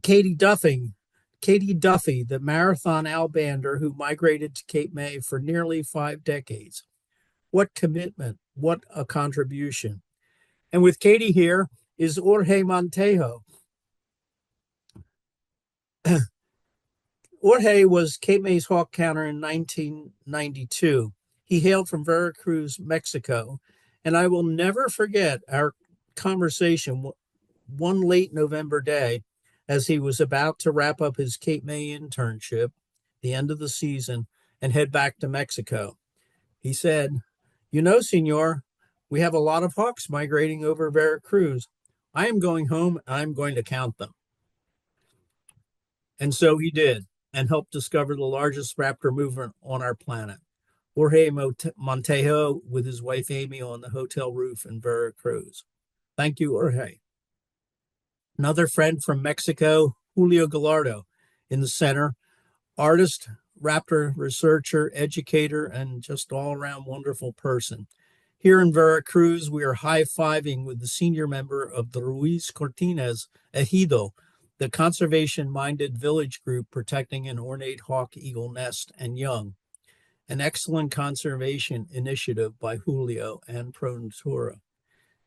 Katie Duffy, the marathon owlbander who migrated to Cape May for nearly 5 decades. What commitment, what a contribution. And with Katie here is Jorge Montejo. Jorge was Cape May's hawk counter in 1992. He hailed from Veracruz, Mexico, and I will never forget our conversation one late November day as he was about to wrap up his Cape May internship, the end of the season, and head back to Mexico. He said, "You know, senor, we have a lot of hawks migrating over Veracruz. I am going home and I'm going to count them." And so he did, and helped discover the largest raptor movement on our planet. Jorge Montejo with his wife Amy on the hotel roof in Veracruz. Thank you, Jorge. Another friend from Mexico, Julio Gallardo, in the center, artist, raptor researcher, educator, and just all-around wonderful person. Here in Veracruz, we are high-fiving with the senior member of the Ruiz Cortines Ejido, the conservation-minded village group protecting an ornate hawk eagle nest and young. An excellent conservation initiative by Julio and Pro Natura.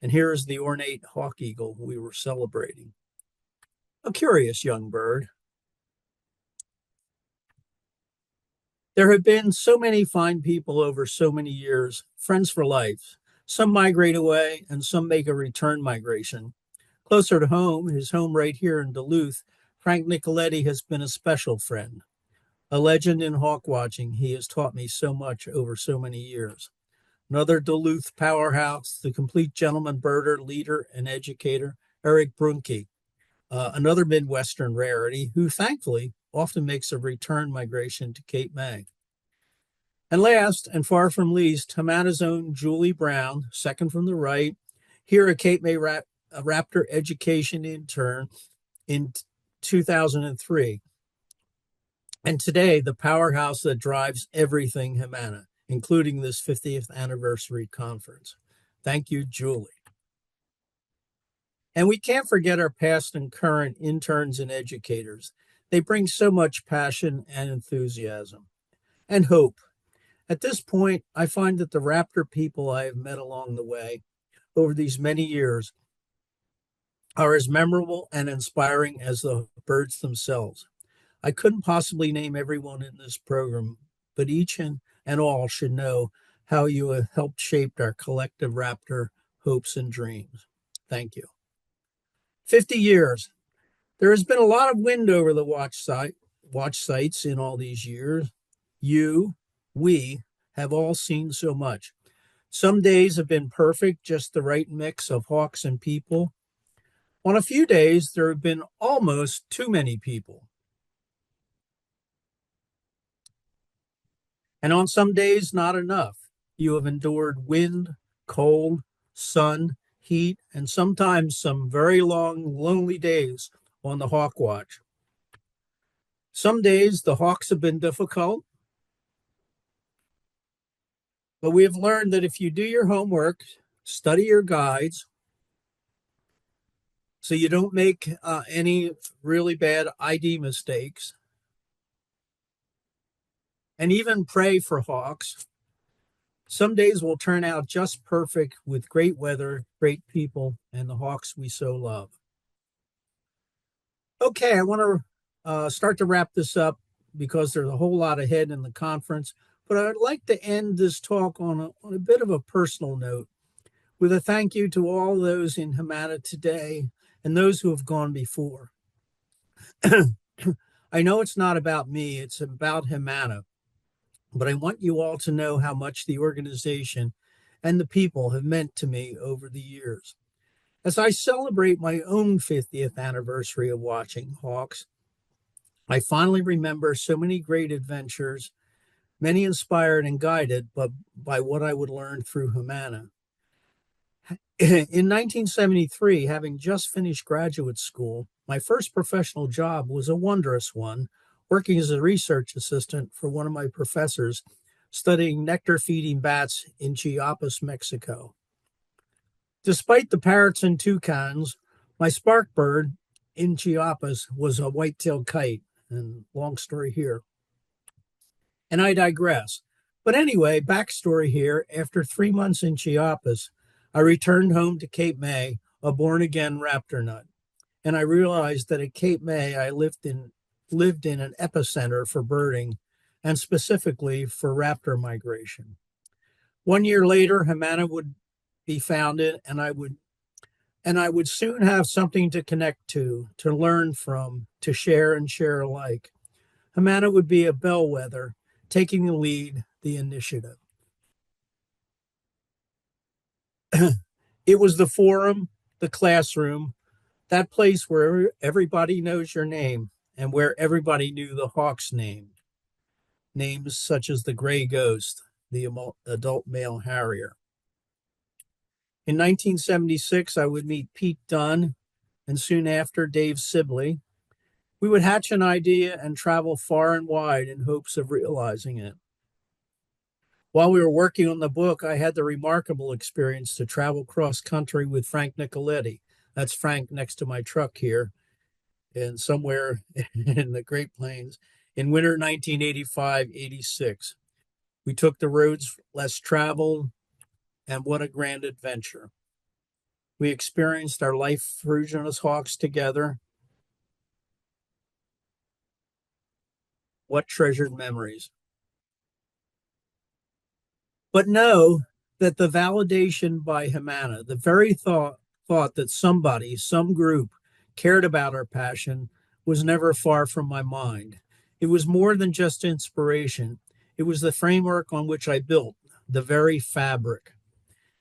And here is the ornate hawk eagle we were celebrating. A curious young bird. There have been so many fine people over so many years, friends for life. Some migrate away and some make a return migration. Closer to home, his home right here in Duluth, Frank Nicoletti has been a special friend. A legend in hawk watching, he has taught me so much over so many years. Another Duluth powerhouse, the complete gentleman birder, leader, and educator, Eric Brunke. Another Midwestern rarity who thankfully often makes a return migration to Cape May. And last, and far from least, Humana's own Julie Brown, second from the right, here a Cape May raptor education intern in 2003. And today, the powerhouse that drives everything Humana, including this 50th anniversary conference. Thank you, Julie. And we can't forget our past and current interns and educators. They bring so much passion and enthusiasm and hope. At this point, I find that the raptor people I have met along the way over these many years are as memorable and inspiring as the birds themselves. I couldn't possibly name everyone in this program, but each and all should know how you have helped shape our collective raptor hopes and dreams. Thank you. 50 years. There has been a lot of wind over the watch sites in all these years. We have all seen so much. Some days have been perfect, just the right mix of hawks and people. On a few days, there have been almost too many people. And on some days, not enough. You have endured wind, cold, sun, heat, and sometimes some very long, lonely days on the hawk watch. Some days the hawks have been difficult, but we have learned that if you do your homework, study your guides, so you don't make any really bad ID mistakes, and even pray for hawks, some days will turn out just perfect with great weather, great people, and the hawks we so love. Okay, I want to start to wrap this up because there's a whole lot ahead in the conference, but I'd like to end this talk on a bit of a personal note with a thank you to all those in Humana today and those who have gone before. I know it's not about me, it's about Humana, but I want you all to know how much the organization and the people have meant to me over the years. As I celebrate my own 50th anniversary of watching hawks, I finally remember so many great adventures, many inspired and guided by what I would learn through Humana. In 1973, having just finished graduate school, my first professional job was a wondrous one, working as a research assistant for one of my professors studying nectar-feeding bats in Chiapas, Mexico. Despite the parrots and toucans, my spark bird in Chiapas was a white-tailed kite, and long story here. And I digress. But anyway, backstory here, after 3 months in Chiapas, I returned home to Cape May, a born-again raptor nut. And I realized that at Cape May, I lived in an epicenter for birding, and specifically for raptor migration. 1 year later, Humana would be founded, and I would soon have something to connect to learn from, to share and share alike. Humana would be a bellwether, taking the lead, the initiative. It was the forum, the classroom, that place where everybody knows your name and where everybody knew the hawk's name. Names such as the gray ghost, the adult male harrier. In 1976, I would meet Pete Dunn and soon after Dave Sibley. We would hatch an idea and travel far and wide in hopes of realizing it. While we were working on the book, I had the remarkable experience to travel cross country with Frank Nicoletti. That's Frank next to my truck here, and somewhere in the Great Plains, in winter 1985-86. We took the roads less traveled, and what a grand adventure. We experienced our life version as hawks together. What treasured memories. But know that the validation by Humana, the very thought that somebody, some group cared about our passion was never far from my mind. It was more than just inspiration. It was the framework on which I built, the very fabric.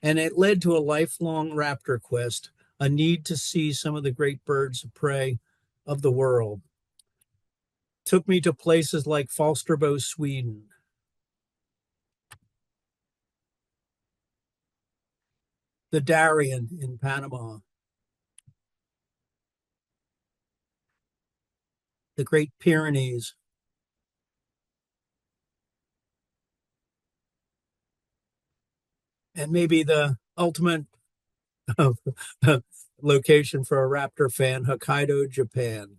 And it led to a lifelong raptor quest, a need to see some of the great birds of prey of the world. took me to places like Falsterbo, Sweden. The Darien in Panama. The Great Pyrenees. And maybe the ultimate location for a raptor fan, Hokkaido, Japan.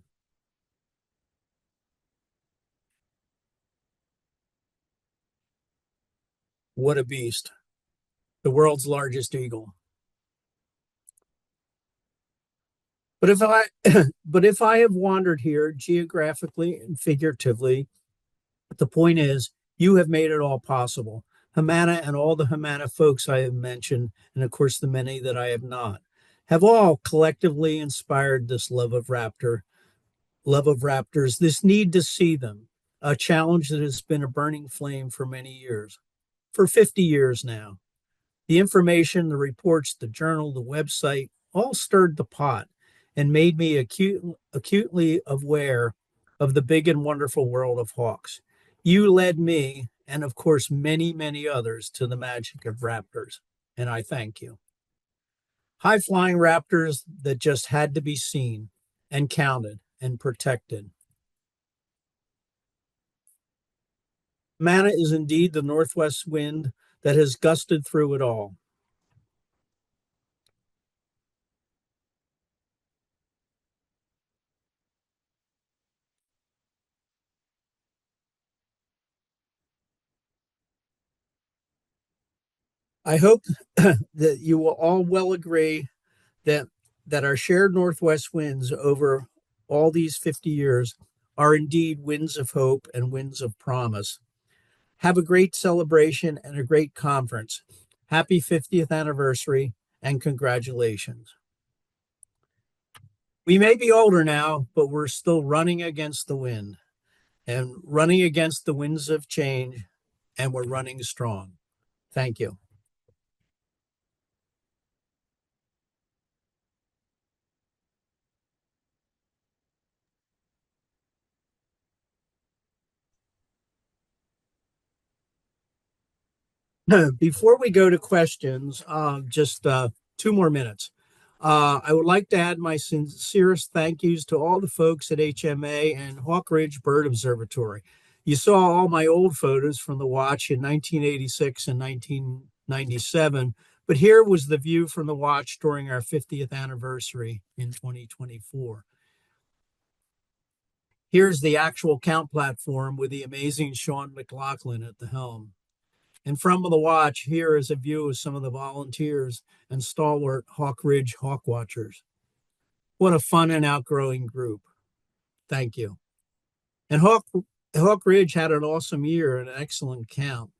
What a beast. The world's largest eagle. But if I have wandered here geographically and figuratively, the point is you have made it all possible. Humana and all the Humana folks I have mentioned, and of course the many that I have not, have all collectively inspired this love of raptors, this need to see them, a challenge that has been a burning flame for many years, for 50 years now. The information, the reports, the journal, the website all stirred the pot and made me acutely aware of the big and wonderful world of hawks. You led me, and of course many, many others, to the magic of raptors, and I thank you. High-flying raptors that just had to be seen and counted and protected. Mana is indeed the northwest wind that has gusted through it all. I hope that you will all well agree that our shared northwest winds over all these 50 years are indeed winds of hope and winds of promise. Have a great celebration and a great conference. Happy 50th anniversary and congratulations. We may be older now, but we're still running against the wind and running against the winds of change, and we're running strong. Thank you. Before we go to questions, just 2 more minutes. I would like to add my sincerest thank yous to all the folks at HMA and Hawk Ridge Bird Observatory. You saw all my old photos from the watch in 1986 and 1997, but here was the view from the watch during our 50th anniversary in 2024. Here's the actual count platform with the amazing Sean McLaughlin at the helm. And from the watch, here is a view of some of the volunteers and stalwart Hawk Ridge hawk watchers. What a fun and outgrowing group. Thank you. And Hawk Ridge had an awesome year and an excellent count.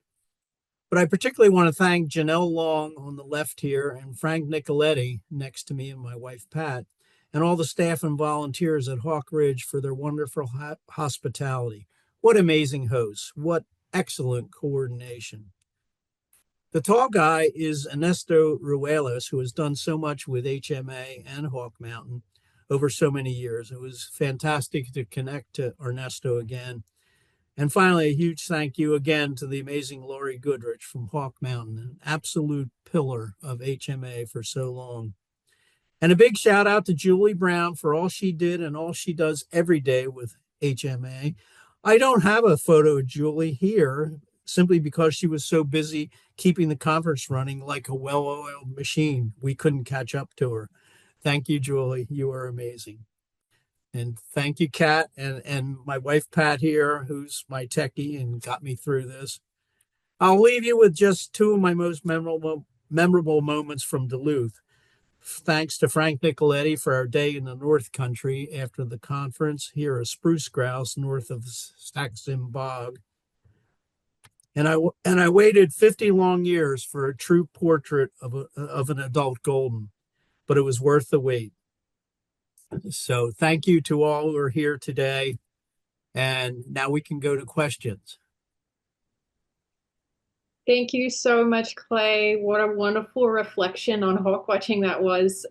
But I particularly want to thank Janelle Long on the left here and Frank Nicoletti next to me and my wife Pat, and all the staff and volunteers at Hawk Ridge for their wonderful hospitality. What amazing hosts. What excellent coordination. The tall guy is Ernesto Ruelas, who has done so much with HMA and Hawk Mountain over so many years. It was fantastic to connect to Ernesto again. And finally, a huge thank you again to the amazing Lori Goodrich from Hawk Mountain, an absolute pillar of HMA for so long. And a big shout out to Julie Brown for all she did and all she does every day with HMA. I don't have a photo of Julie here simply because she was so busy keeping the conference running like a well-oiled machine. We couldn't catch up to her. Thank you, Julie. You are amazing. And thank you, Kat, and my wife, Pat, here, who's my techie and got me through this. I'll leave you with just 2 of my most memorable moments from Duluth. Thanks to Frank Nicoletti for our day in the North Country after the conference, here a spruce grouse north of Saxon Bog. And I waited 50 long years for a true portrait of an adult golden, but it was worth the wait. So thank you to all who are here today. And now we can go to questions. Thank you so much, Clay. What a wonderful reflection on hawk watching that was.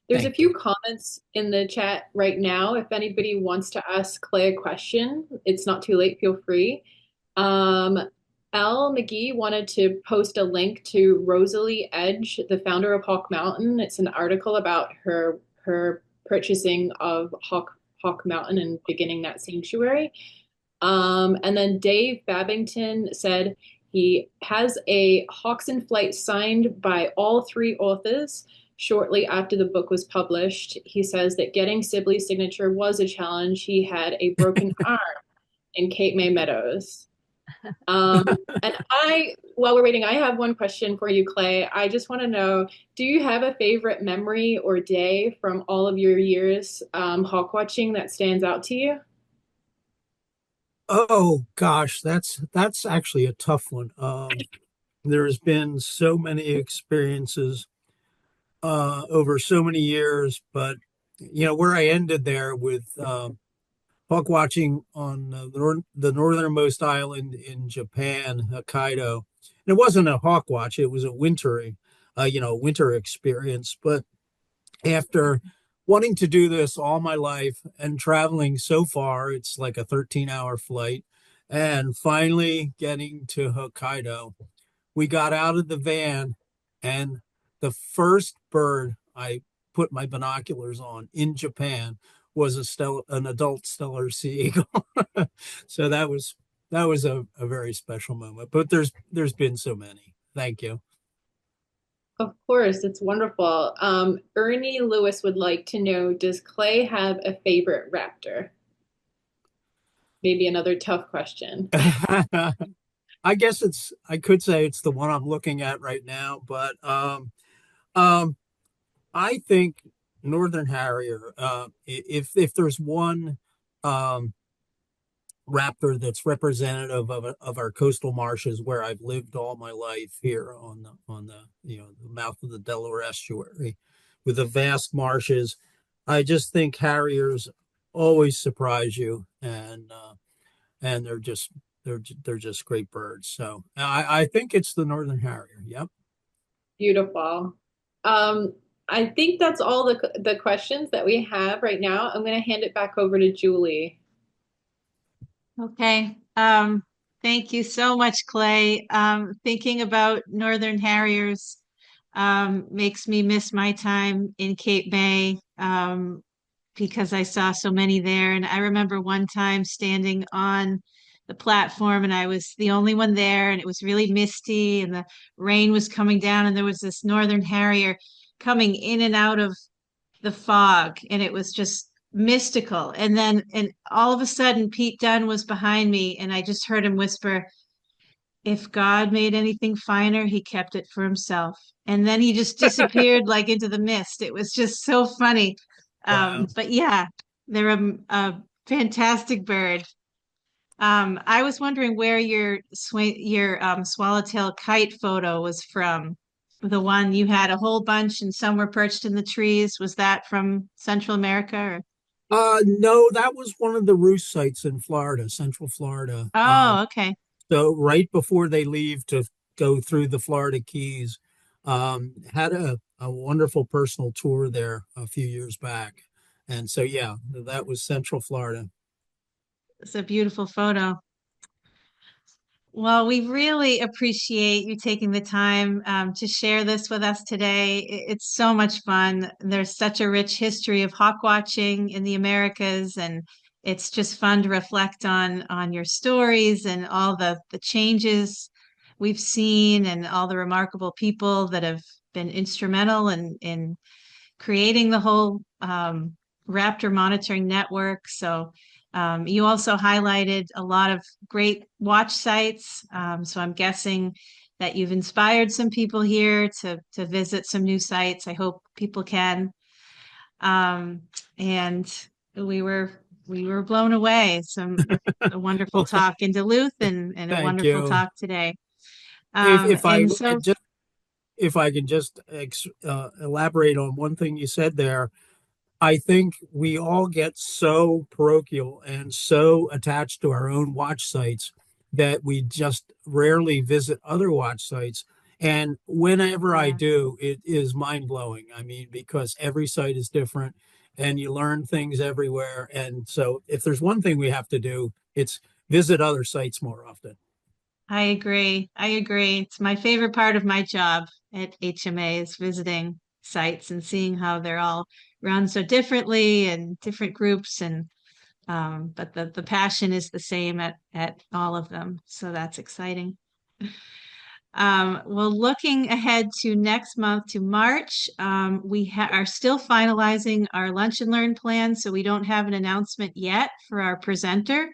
There's a Thank few you. comments in the chat right now. If anybody wants to ask Clay a question, it's not too late. Feel free. Um, Al McGee wanted to post a link to Rosalie Edge, the founder of Hawk Mountain. It's an article about her purchasing of Hawk Mountain and beginning that sanctuary. And then Dave Babington said he has a Hawks in Flight signed by all three authors shortly after the book was published. He says that getting Sibley's signature was a challenge. He had a broken arm in Cape May Meadows. While we're waiting, I have one question for you, Clay. I just want to know, do you have a favorite memory or day from all of your years hawk watching that stands out to you? Oh gosh, that's actually a tough one. There's been so many experiences over so many years, but where I ended there with hawk watching on the northernmost island in Japan, Hokkaido. And it wasn't a hawk watch; it was a winter experience. But after wanting to do this all my life and traveling so far, it's like a 13-hour flight, and finally getting to Hokkaido, we got out of the van, and the first bird I put my binoculars on in Japan was an adult stellar sea eagle. So that was a very special moment. But there's been so many. Thank you. Of course, it's wonderful. Ernie Lewis would like to know, does Clay have a favorite raptor? Maybe another tough question. I could say it's the one I'm looking at right now, but um, I think Northern Harrier. If there's one um, raptor that's representative of our coastal marshes where I've lived all my life here on the the mouth of the Delaware estuary, with the vast marshes, I just think harriers always surprise you, and they're just great birds. So I think it's the Northern Harrier. Yep. Beautiful. Um, I think that's all the questions that we have right now. I'm going to hand it back over to Julie. Okay. Thank you so much, Clay. Thinking about Northern Harriers makes me miss my time in Cape May because I saw so many there. And I remember one time standing on the platform and I was the only one there, and it was really misty and the rain was coming down, and there was this Northern Harrier coming in and out of the fog, and it was just mystical. And all of a sudden Pete Dunn was behind me, and I just heard him whisper, if God made anything finer, he kept it for himself. And then he just disappeared like into the mist. It was just so funny. Wow. But yeah, they're a fantastic bird. I was wondering where your swallowtail kite photo was from. The one you had a whole bunch and some were perched in the trees. Was that from Central America or? No, that was one of the roost sites in Florida, Central Florida. Oh, okay. So right before they leave to go through the Florida Keys, had a wonderful personal tour there a few years back. And so, yeah, that was Central Florida. It's a beautiful photo. Well, we really appreciate you taking the time to share this with us today. It's so much fun. There's such a rich history of hawk watching in the Americas, and it's just fun to reflect on your stories and all the changes we've seen and all the remarkable people that have been instrumental in creating the whole raptor monitoring network. So you also highlighted a lot of great watch sites. So I'm guessing that you've inspired some people here to visit some new sites. I hope people can. And we were blown away. A wonderful Well, talk in Duluth and a thank wonderful you. talk today. If I And so just if I can just elaborate on one thing you said there, I think we all get so parochial and so attached to our own watch sites that we just rarely visit other watch sites. And whenever I Yeah. do, it is mind blowing. I mean, because every site is different and you learn things everywhere. And so if there's one thing we have to do, it's visit other sites more often. I agree. I agree. It's my favorite part of my job at HMA is visiting sites and seeing how they're all run so differently and different groups and but the passion is the same at all of them. So that's exciting. Well, looking ahead to next month to March, we are still finalizing our lunch and learn plan, so we don't have an announcement yet for our presenter,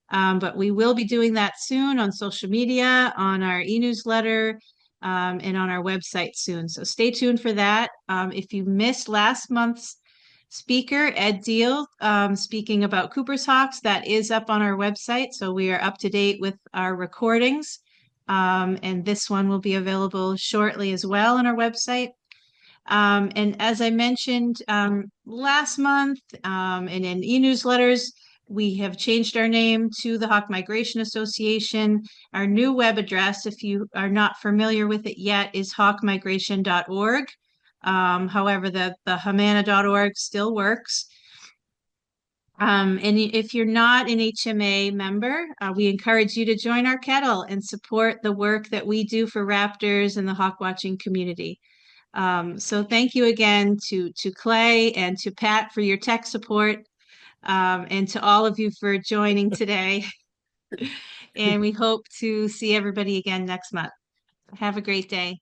but we will be doing that soon on social media, on our e-newsletter, and on our website soon. So stay tuned for that. If you missed last month's speaker, Ed Deal, speaking about Cooper's Hawks, that is up on our website, so we are up to date with our recordings. And this one will be available shortly as well on our website. And as I mentioned last month and in e-newsletters, we have changed our name to the Hawk Migration Association. Our new web address, if you are not familiar with it yet, is hawkmigration.org. However, the humana.org still works. And if you're not an HMA member, we encourage you to join our kettle and support the work that we do for raptors and the hawk watching community. So thank you again to Clay and to Pat for your tech support, and to all of you for joining today. And we hope to see everybody again next month. Have a great day.